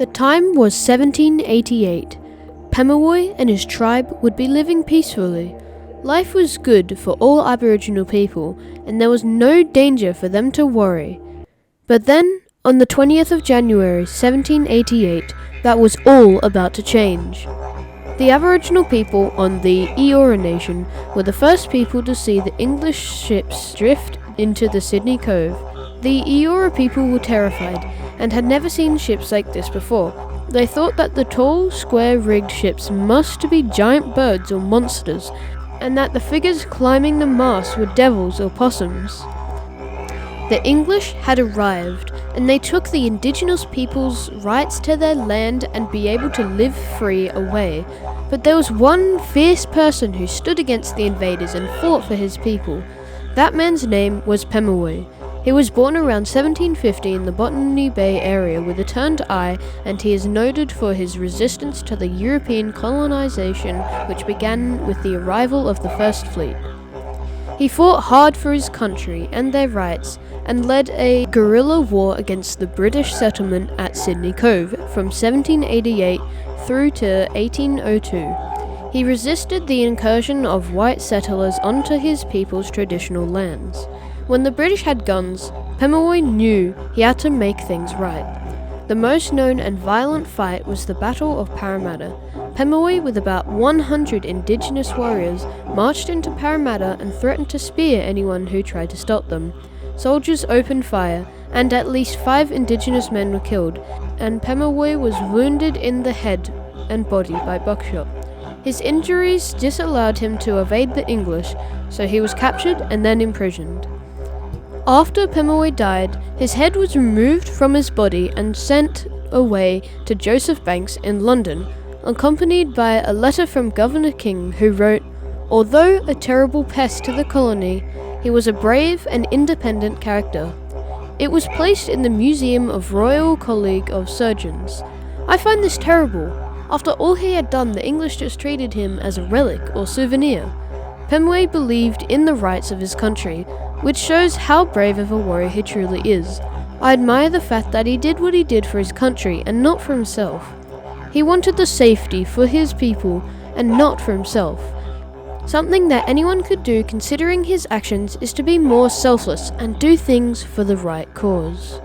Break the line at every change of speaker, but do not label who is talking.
The time was 1788. Pemulwuy and his tribe would be living peacefully. Life was good for all Aboriginal people, and there was no danger for them to worry. But then, on the 20th of January 1788, that was all about to change. The Aboriginal people on the Eora Nation were the first people to see the English ships drift into the Sydney Cove. The Eora people were terrified and had never seen ships like this before. They thought that the tall, square-rigged ships must be giant birds or monsters, and that the figures climbing the masts were devils or possums. The English had arrived, and they took the Indigenous people's rights to their land and be able to live free away. But there was one fierce person who stood against the invaders and fought for his people. That man's name was Pemulwuy. He was born around 1750 in the Botany Bay area with a turned eye, and he is noted for his resistance to the European colonisation, which began with the arrival of the First Fleet. He fought hard for his country and their rights, and led a guerrilla war against the British settlement at Sydney Cove from 1788 through to 1802. He resisted the incursion of white settlers onto his people's traditional lands. When the British had guns, Pemulwuy knew he had to make things right. The most known and violent fight was the Battle of Parramatta. Pemulwuy, with about 100 Indigenous warriors, marched into Parramatta and threatened to spear anyone who tried to stop them. Soldiers opened fire, and at least 5 Indigenous men were killed, and Pemulwuy was wounded in the head and body by buckshot. His injuries disallowed him to evade the English, so he was captured and then imprisoned. After Pemulwuy died, his head was removed from his body and sent away to Joseph Banks in London, accompanied by a letter from Governor King, who wrote, "Although a terrible pest to the colony, he was a brave and independent character." It was placed in the Museum of Royal College of Surgeons. I find this terrible. After all he had done, the English just treated him as a relic or souvenir. Pemulwuy believed in the rights of his country, which shows how brave of a warrior he truly is. I admire the fact that he did what he did for his country and not for himself. He wanted the safety for his people and not for himself. Something that anyone could do considering his actions is to be more selfless and do things for the right cause.